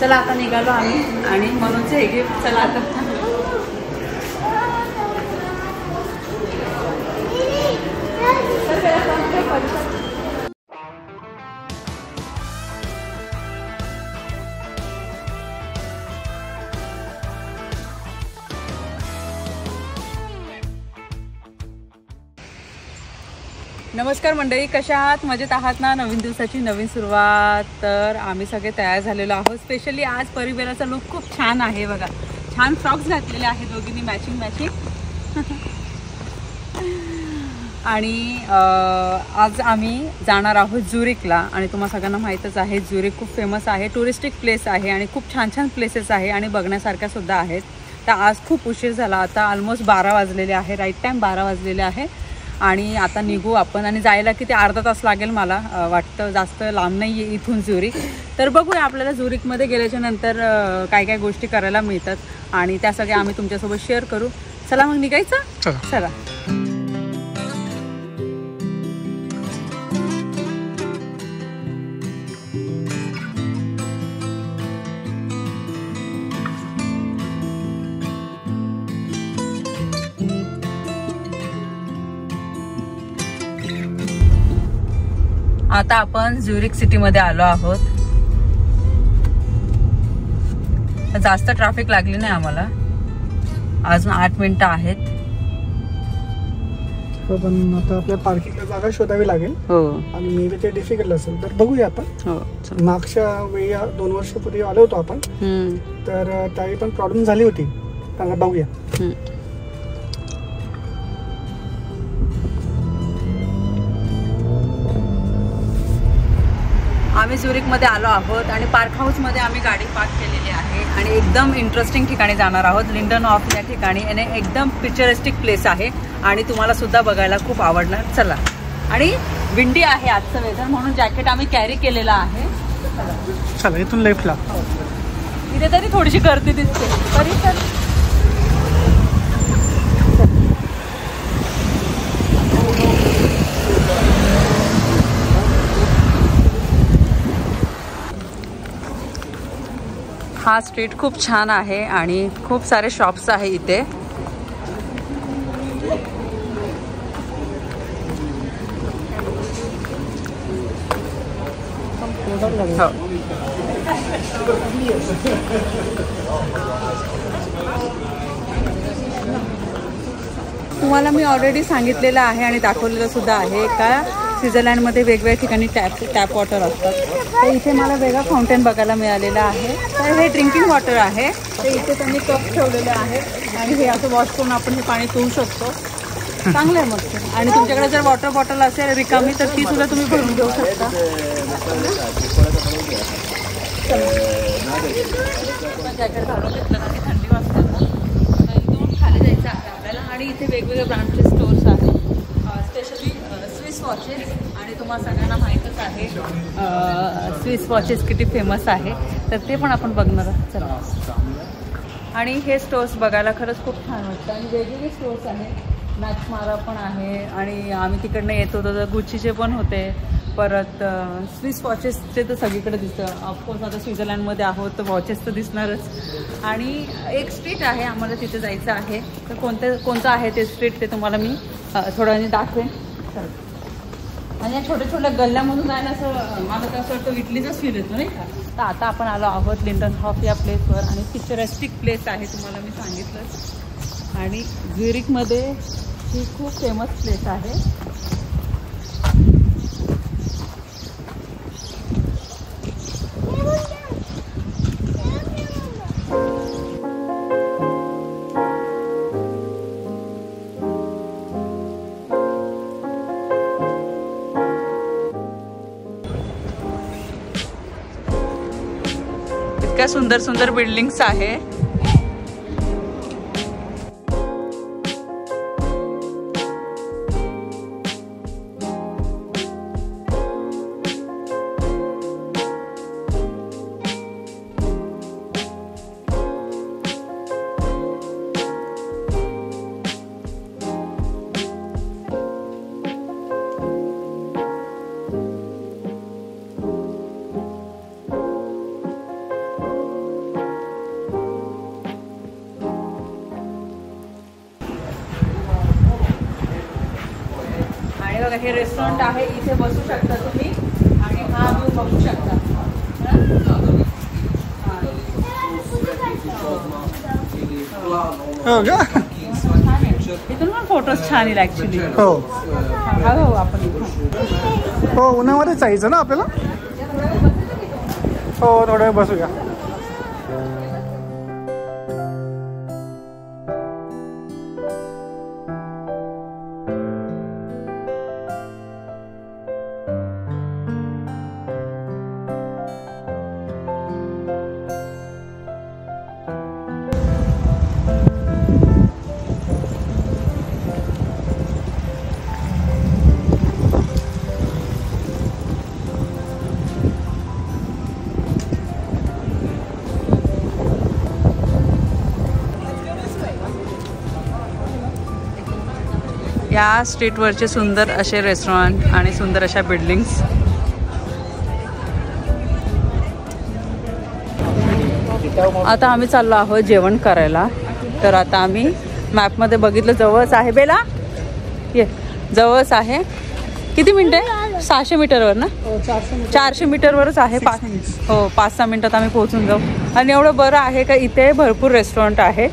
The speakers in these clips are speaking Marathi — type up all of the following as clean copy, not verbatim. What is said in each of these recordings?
चला आता निघालो आम्ही आणि म्हणूनच हे गिफ्ट. चला आता नमस्कार मंडळी, कशा आहात? मजेत आहात ना? नवीन दिवसाची नवीन सुरुवात. तर आम्ही सगळे तयार झालेलो आहोत. स्पेशली आज परिवेराचा लुक खूप छान आहे बघा. छान फ्रॉक्स घातलेले आहेत दोघींनी मॅचिंग मॅचिंग. आणि आज आम्ही जाणार आहोत झुरिकला. आणि तुम्हाला सगळ्यांना माहीतच आहे झुरिक खूप फेमस आहे, टुरिस्टिक प्लेस आहे आणि खूप छान छान प्लेसेस आहे आणि बघण्यासारख्या सुद्धा आहेत. तर आज खूप उशीर झाला, आता ऑलमोस्ट 12 वाजलेले आहे. राईट टाईम 12 वाजलेले आहे. आणि आता निघू आपण आणि जायला किती अर्धा तास लागेल मला वाटतं, जास्त लांब नाही आहे इथून झुरिक. तर बघूया आपल्याला झुरिकमध्ये गेल्याच्या नंतर काय काय गोष्टी करायला मिळतात आणि त्या सगळ्या आम्ही तुमच्यासोबत शेअर करू. चला मग निघायचं. चला. आता आपण झुरिक सिटीमध्ये आलो आहोत. जास्त ट्रॅफिक लागली नाही आम्हाला, अजून 8 मिनिटं आहेत. पण आता आपल्या पार्किंगला जागा शोधावी लागेल. हो. आणि मे बी ते डिफिकल्ट असेल तर बघूया आपण. हो. मागच्या वेळी 2 वर्षापूर्वी आलो होतो आपण, तर त्यावेळी पण प्रॉब्लेम झाली होती. त्याला बघूया. आम्ही झुरिकमध्ये आलो आहोत आणि पार्क हाऊसमध्ये आम्ही गाडी पार्क केलेली आहे आणि एकदम इंटरेस्टिंग ठिकाणी जाणार आहोत. लिंडनहॉफ या ठिकाणी आणि एकदम पिक्चरिस्टिक प्लेस आहे आणि तुम्हाला सुद्धा बघायला खूप आवडणार. चला. आणि विंडी आहे आजचं वेदर, म्हणून जॅकेट आम्ही कॅरी केलेलं आहे. चला इथून लेफ्टला. इथे तरी थोडीशी गर्दी दिसते तरी. तर हा स्ट्रीट खूप छान आहे आणि खूप सारे शॉप्स आहे इथे. तुम्हाला मी ऑलरेडी सांगितलेलं आहे आणि दाखवलेलं सुद्धा आहे का स्वित्झर्लंडमध्ये वेगवेगळ्या ठिकाणी टॅप वॉटर असतात. तर इथे मला वेगळा फाउंटेन बघायला मिळालेला आहे. तर हे ड्रिंकिंग वॉटर आहे. तर इथे त्यांनी कप ठेवलेले आहे आणि हे असं वॉश करून आपण हे पाणी पिऊ शकतो. चांगलं आहे मग. आणि तुमच्याकडे जर वॉटर बॉटल असेल रिकामी तर ती सुद्धा तुम्ही भरून घेऊ शकता. जॅकेट घालून घेतलं ना की थंडी वाजते ना, इथून खाली जायचं आहे आपल्याला. आणि इथे वेगवेगळे ब्रँडचे स्टोर्स आहेत, स्पेशली स्विस वॉचेस. आणि तुम्हाला सगळ्यांना माहीतच आहे स्विस वॉचेस किती फेमस आहे, तर ते पण आपण बघणार आहोत. चला. आणि हे स्टोर्स बघायला खरंच खूप छान वाटतं आणि वेगवेगळे स्टोर्स आहेत. मॅक्स मारा पण आहे आणि आम्ही तिकडनं येत होतो तर गुच्चीचे पण होते. परत स्विस वॉचेसचे तर सगळीकडे दिसतं. ऑफकोर्स आता स्वित्झर्लंडमध्ये आहोत तर वॉचेस तर दिसणारच. आणि एक स्ट्रीट आहे, आम्हाला तिथे जायचं आहे. तर कोणतं आहे ते स्ट्रीट ते तुम्हाला मी थोड्या वेळाने दाखवेन. आणि या छोट्या छोट्या गल्ल्यामधून जायला असं मला तर असं वाटतं इटलीचाच फील येतो नाही का. तर आता आपण आलो आहोत लिंडनहॉफ या प्लेसवर आणि पिक्चरिस्टिक प्लेस आहे तुम्हाला मी सांगितलं. आणि झुरिकमध्ये ही खूप फेमस प्लेस आहे. इतक्या सुंदर सुंदर बिल्डिंग्स आहे. हे बघा, हे रेस्टॉरंट आहे, इथे बसू शकता तुम्ही आणि हा व्ह्यू बघू शकता. इथून पण फोटोज छान येईल ऍक्च्युली. हो आपण हो, उन्हामध्ये जायचं ना आपल्याला. हो, थोड्या वेळ बसूया. या स्ट्रीटवरचे सुंदर असे रेस्टॉरंट आणि सुंदर अशा बिल्डिंग्स. आता आम्ही चाललो आहोत जेवण करायला. तर आता आम्ही मॅपमध्ये बघितलं, जवळच आहे. बेला ये, जवळच आहे. किती मिनिटे? 600 मीटरवर ना? 400 मीटरवरच आहे. 5-6 मिनिटात आम्ही पोहोचून जाऊ. आणि एवढं बरं आहे का इथे भरपूर रेस्टॉरंट आहे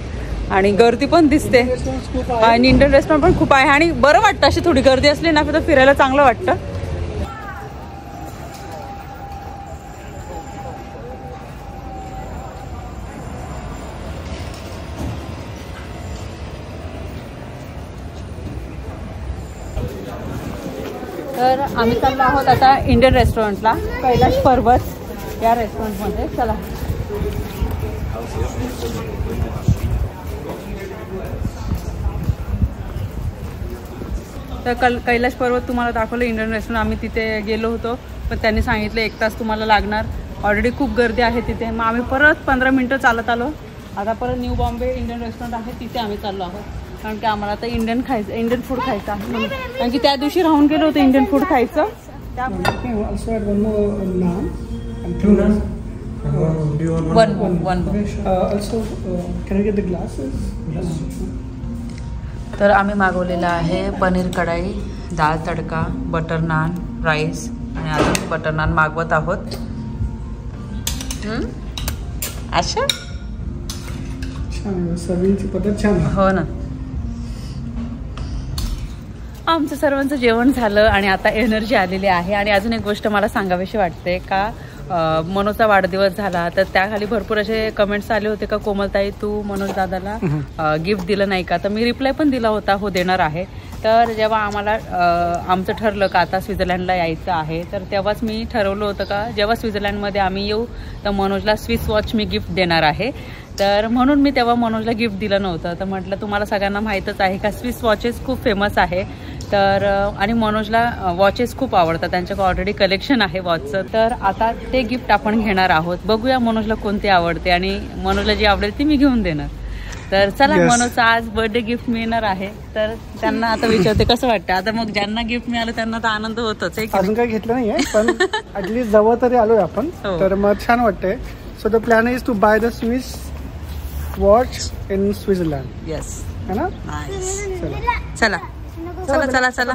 आणि गर्दी पण दिसते आणि इंडियन रेस्टॉरंट पण खूप आहे आणि बरं वाटतं. अशी थोडी गर्दी असली ना तर फिरायला चांगलं वाटतं. तर आम्ही चाललो आहोत आता इंडियन रेस्टॉरंटला, कैलाश पर्वत या रेस्टॉरंटमध्ये. चला. तर कैलाश पर्वत तुम्हाला दाखवलं इंडियन रेस्टॉरंट. आम्ही तिथे गेलो होतो पण त्यांनी सांगितलं 1 तास तुम्हाला लागणार. ऑलरेडी खूप गर्दी आहे तिथे. मग आम्ही परत 15 मिनटं चालत आलो. आता परत न्यू बॉम्बे इंडियन रेस्टॉरंट आहे तिथे आम्ही चाललो आहोत. कारण की आम्हाला आता इंडियन फूड खायचं आहे म्हणून. कारण की त्या दिवशी राहून गेलो होतं इंडियन फूड खायचं. तर आम्ही मागवलेलं आहे पनीर कढाई, दाल तडका, बटर नान, राईस आणि अजून बटर नान मागवत आहोत. अच्छा सर्विंगची पद्धत छान. हो ना. आमचं सर्वांचं जेवण झालं आणि आता एनर्जी आलेली आहे. आणि अजून एक गोष्ट मला सांगावीशी वाटते का मनोजचा वाढदिवस झाला तर त्याखाली भरपूर असे कमेंट्स आले होते का कोमलताई तू मनोज दादाला गिफ्ट दिलं नाही का. तर मी रिप्लाय पण दिला होता हो देणार आहे. तर जेव्हा आम्हाला आमचं ठरलं का आता स्वित्झर्लंडला यायचं आहे तर तेव्हाच मी ठरवलं होतं का जेव्हा स्वित्झर्लंडमध्ये आम्ही येऊ तर मनोजला स्विस वॉच मी गिफ्ट देणार आहे. तर म्हणून मी तेव्हा मनोजला गिफ्ट दिलं नव्हतं. तर म्हटलं तुम्हाला सगळ्यांना माहीतच आहे का स्विस वॉचेस खूप फेमस आहे. तर आणि मनोजला वॉचेस खूप आवडतात, त्यांच्याकडे ऑलरेडी कलेक्शन आहे वॉचचं. तर आता ते गिफ्ट आपण घेणार आहोत. बघूया मनोजला कोणते आवडते आणि मनोजला जी आवडेल ती मी घेऊन देणार. तर चला मनोजचा आज बर्थडे गिफ्ट मिळणार आहे. तर त्यांना आता विचारते कसं वाटतं. आता मग ज्यांना गिफ्ट मिळालं त्यांना तर आनंद होतच. अजून काही घेतलं नाहीये पण ऍटलीस्ट जवळ तरी आलोय आपण. तर मग छान वाटतंय. So the plan is to buy the Swiss watch in Switzerland. Yes है ना. चला चला चला चला.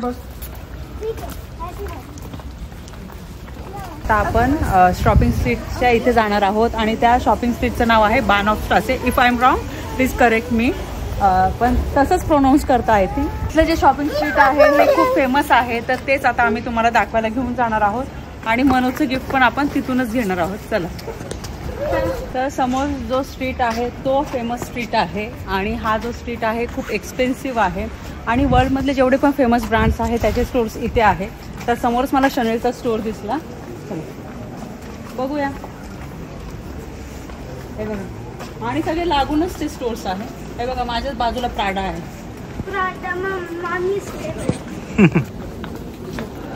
आता आपण शॉपिंग स्ट्रीटच्या इथे जाणार आहोत आणि त्या शॉपिंग स्ट्रीटचं नाव आहे Bahnhofstrasse. If I am wrong please correct me. पण तसंच प्रोनाऊन्स करता येते. इथलं जे शॉपिंग स्ट्रीट आहे हे खूप फेमस आहे. तर तेच आता आम्ही तुम्हाला दाखवायला घेऊन जाणार आहोत आणि मनोजचं गिफ्ट पण आपण तिथूनच घेणार आहोत. चला. तर समोर जो स्ट्रीट आहे तो फेमस स्ट्रीट आहे आणि हा जो स्ट्रीट आहे खूप एक्सपेन्सिव्ह आहे आणि वर्ल्डमधले जेवढे पण फेमस ब्रँड्स आहेत त्याचे स्टोर्स इथे आहे. तर समोरच मला शनेलचा स्टोर दिसला. बघूया. हे बघा आणि सगळे लागूनच ते स्टोर्स आहे. हे बघा माझ्याच बाजूला प्राडा आहे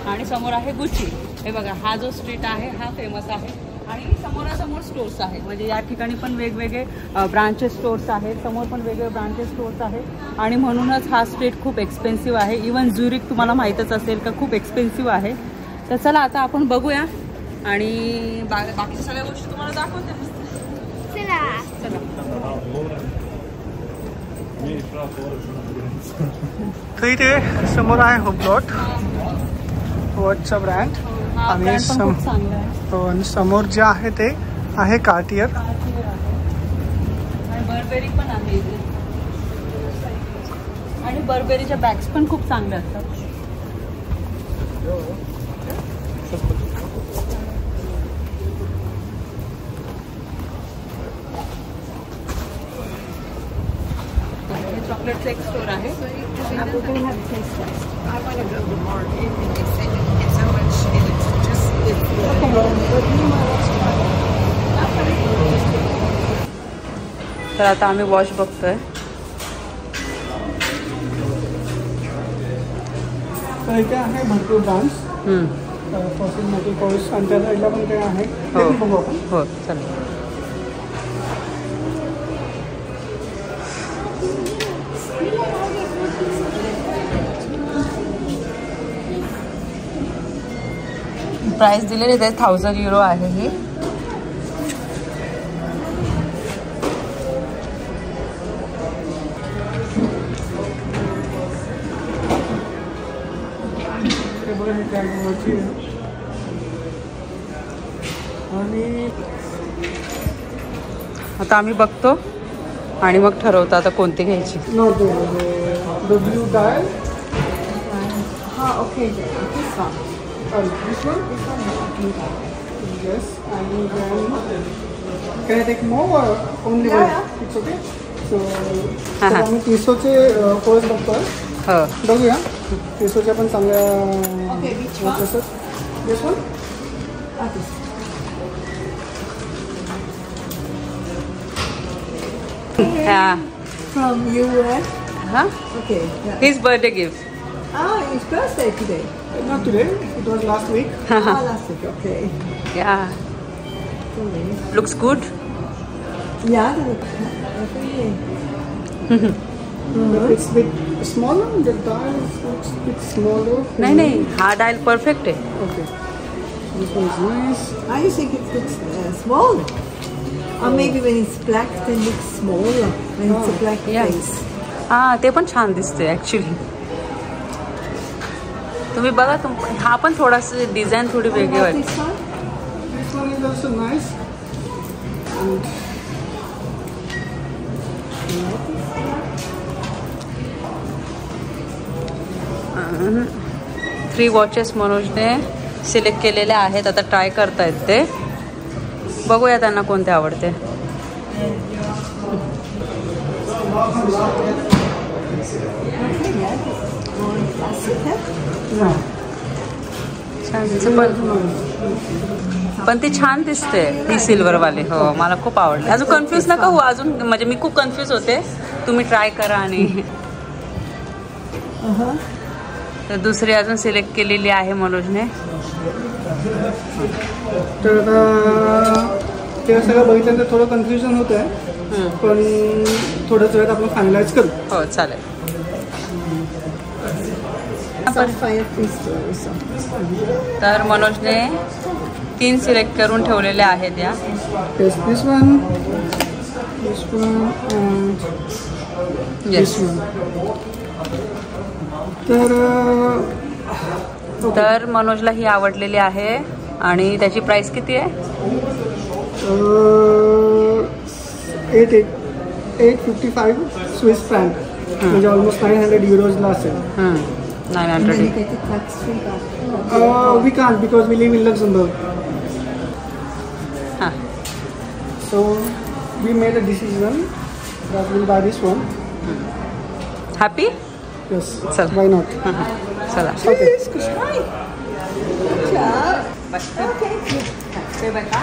आणि समोर आहे गुच्ची. हे बघा हा जो स्ट्रीट आहे हा फेमस आहे आणि समोरासमोर स्टोर्स आहेत. म्हणजे या ठिकाणी पण वेगवेगळे ब्रांचेस स्टोर्स आहेत, समोर पण वेगवेगळे ब्रांचेस स्टोर्स आहेत आणि म्हणूनच हा स्ट्रीट खूप एक्सपेन्सिव्ह आहे. इवन झुरिक तुम्हाला माहीतच असेल का खूप एक्सपेन्सिव्ह आहे. तर चला आता आपण बघूया आणि बाकीच्या सगळ्या गोष्टी तुम्हाला दाखवते. तर इथे समोर आहे होम प्लॉट वॉचचा ब्रँड. हा आणि brand पण खूप चांगला आहे. आणि समोर जे आहे ते आहे कार्टियर. आणि बर्बेरी पण आहे इथे. आणि बर्बेरीच्या बॅग्स पण खूप चांगल्या असतात. चॉकलेटचं एक स्टोर आहे. तर आता आम्ही वॉच बघतोय. तर इथे आहे भरपूर ब्रँड्स. फॉसिल कोर्स आणि त्या साईडला पण काय आहे ते बघू आपण. हो चालेल. प्राइस दिलेले ते 1000 युरो आहे ही. आणि आता आम्ही बघतो आणि मग ठरवतो आता कोणती घ्यायची. Blue dial. Okay, this one. This one? Yes. And then can I take more or only one? It's okay. So आम्ही टिसोचे पर्स बघतोय. हो बघूया. टिसोच्या पण चांगल्या. Okay, which one? This one? This. Yeah. From US. Huh? Okay. Yeah. His birthday gift. It's birthday today. Not today. It was last week. Last week. Okay. Yeah. Sorry. Looks good. Yeah. Definitely. It's a bit smaller. The dial looks a bit smaller. नाही हा डायल परफेक्ट आहे. Okay. This one is nice. I think it looks small. Or maybe when it's black, then it looks smaller. When it's a black Yeah. face. हा ते पण छान दिसते ऍक्च्युली. तुम्ही बघा हा पण थोडासा डिझाईन थोडी वेगळी वाटते. This one? This one is also nice. And 3 watches मनोजने सिलेक्ट केलेले आहेत. आता ट्राय करतायत ते. बघूया त्यांना कोणते आवडते. पण ती छान दिसते ही सिल्वरवाले. हो मला खूप आवडली. अजून कन्फ्यूज नका हो. अजून म्हणजे मी खूप कन्फ्यूज होते. तुम्ही ट्राय करा. आणि तर दुसरी अजून सिलेक्ट केलेली आहे मनोजने. तर ते सगळं बघितल्यानंतर थोडं कन्फ्युजन होत आहे. पण थोड्याच वेळात आपण फायनलाइज करू. हो चालेल. Sapphire crystal also. तर मनोजने 3 सिलेक्ट करून ठेवलेले आहेत या. Yes, this one, and yes. this one. तर मनोजला ही आवडलेली आहे. आणि त्याची प्राइस किती आहे? 855 स्विस फ्रँक. म्हणजे ऑलमोस्ट 900 युरोजला असेल. 900. You get it tax-free back. We can't because we live in Luxembourg. हां. So we made a decision that we'll buy this one. Happy? Yes. चल. Why not? चला. Okay. Hi. Good job. Okay. पे बघा.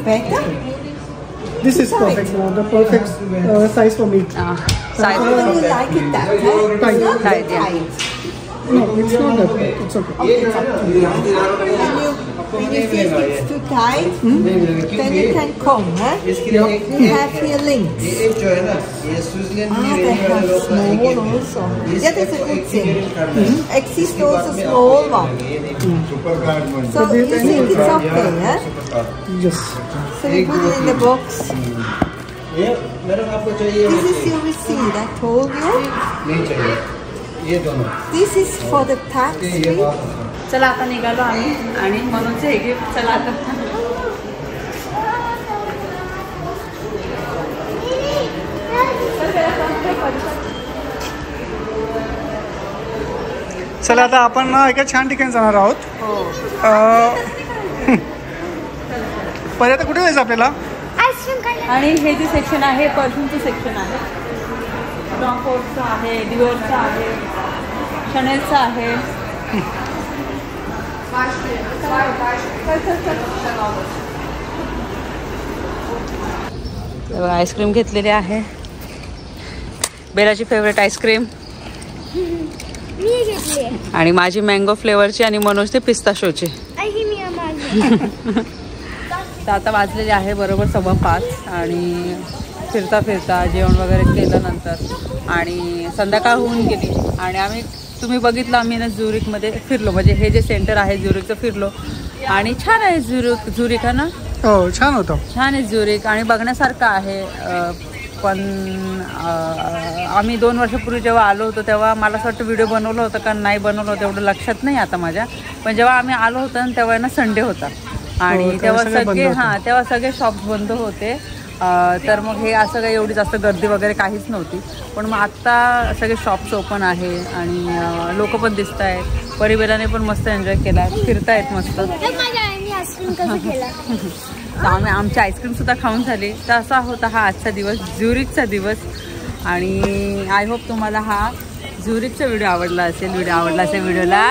Better? This is perfect now. The perfect size for me. Size You like it that tight? Tight. Not Tight, that yeah. tight. No, it's not that. It's okay. Okay, it's up to you. And you When you think it's too tight, then you can comb. We have here links. They have small also. That is a good thing. Exists also small one. So you think it's okay, Yes. So we put it in the box. This is your receipt, I told you. This is for the taxi. चला आता निघालो आम्ही आणि म्हणूनच हे गिफ्ट. चला आता चला आता आपण एका छान ठिकाणी जाणार आहोत. पहिले आता कुठे जायचं आपल्याला? आणि हे जे सेक्शन आहे परफ्यूमचं सेक्शन आहे. टॉमफोर्डचं आहे, डिओरचं आहे, शनेलचं आहे. आईस्क्रीम घेतलेली आहे. बेलाची फेवरेट आईस्क्रीम आणि माझी मँगो फ्लेवरची आणि मनोजची पिस्ताशोची. तर आता वाजलेले आहे बरोबर 5:15 आणि फिरता फिरता जेवण वगैरे केल्यानंतर आणि संध्याकाळ होऊन गेली आणि आम्ही तुम्ही बघितलं आम्ही ना झुरिकमध्ये फिरलो. म्हणजे हे जे सेंटर आहे झुरिकचं फिरलो आणि छान आहे झुरिक आहे ना. हो छान होतं. छान आहे झुरिक आणि बघण्यासारखं आहे. पण आम्ही 2 वर्षापूर्वी जेव्हा आलो होतो तेव्हा मला असं वाटतं व्हिडिओ बनवलं होतं का नाही बनवलं होतं एवढं लक्षात नाही आता माझ्या. पण जेव्हा आम्ही आलो होतो ना तेव्हा ना संडे होता आणि तेव्हा सगळे शॉप्स बंद होते. तर मग हे असं काही एवढी जास्त गर्दी वगैरे काहीच नव्हती. पण मग आत्ता सगळे शॉप्स ओपन आहे आणि लोक पण दिसत आहेत. परिवेलाने पण मस्त एन्जॉय केला, फिरतायत मस्त. आम्ही आमची आईस्क्रीमसुद्धा खाऊन झाली. तर असा होता हा आजचा दिवस, झुरिकचा दिवस. आणि आय होप तुम्हाला हा झुरिकचा व्हिडिओ आवडला असेल. व्हिडिओला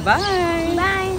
बाय.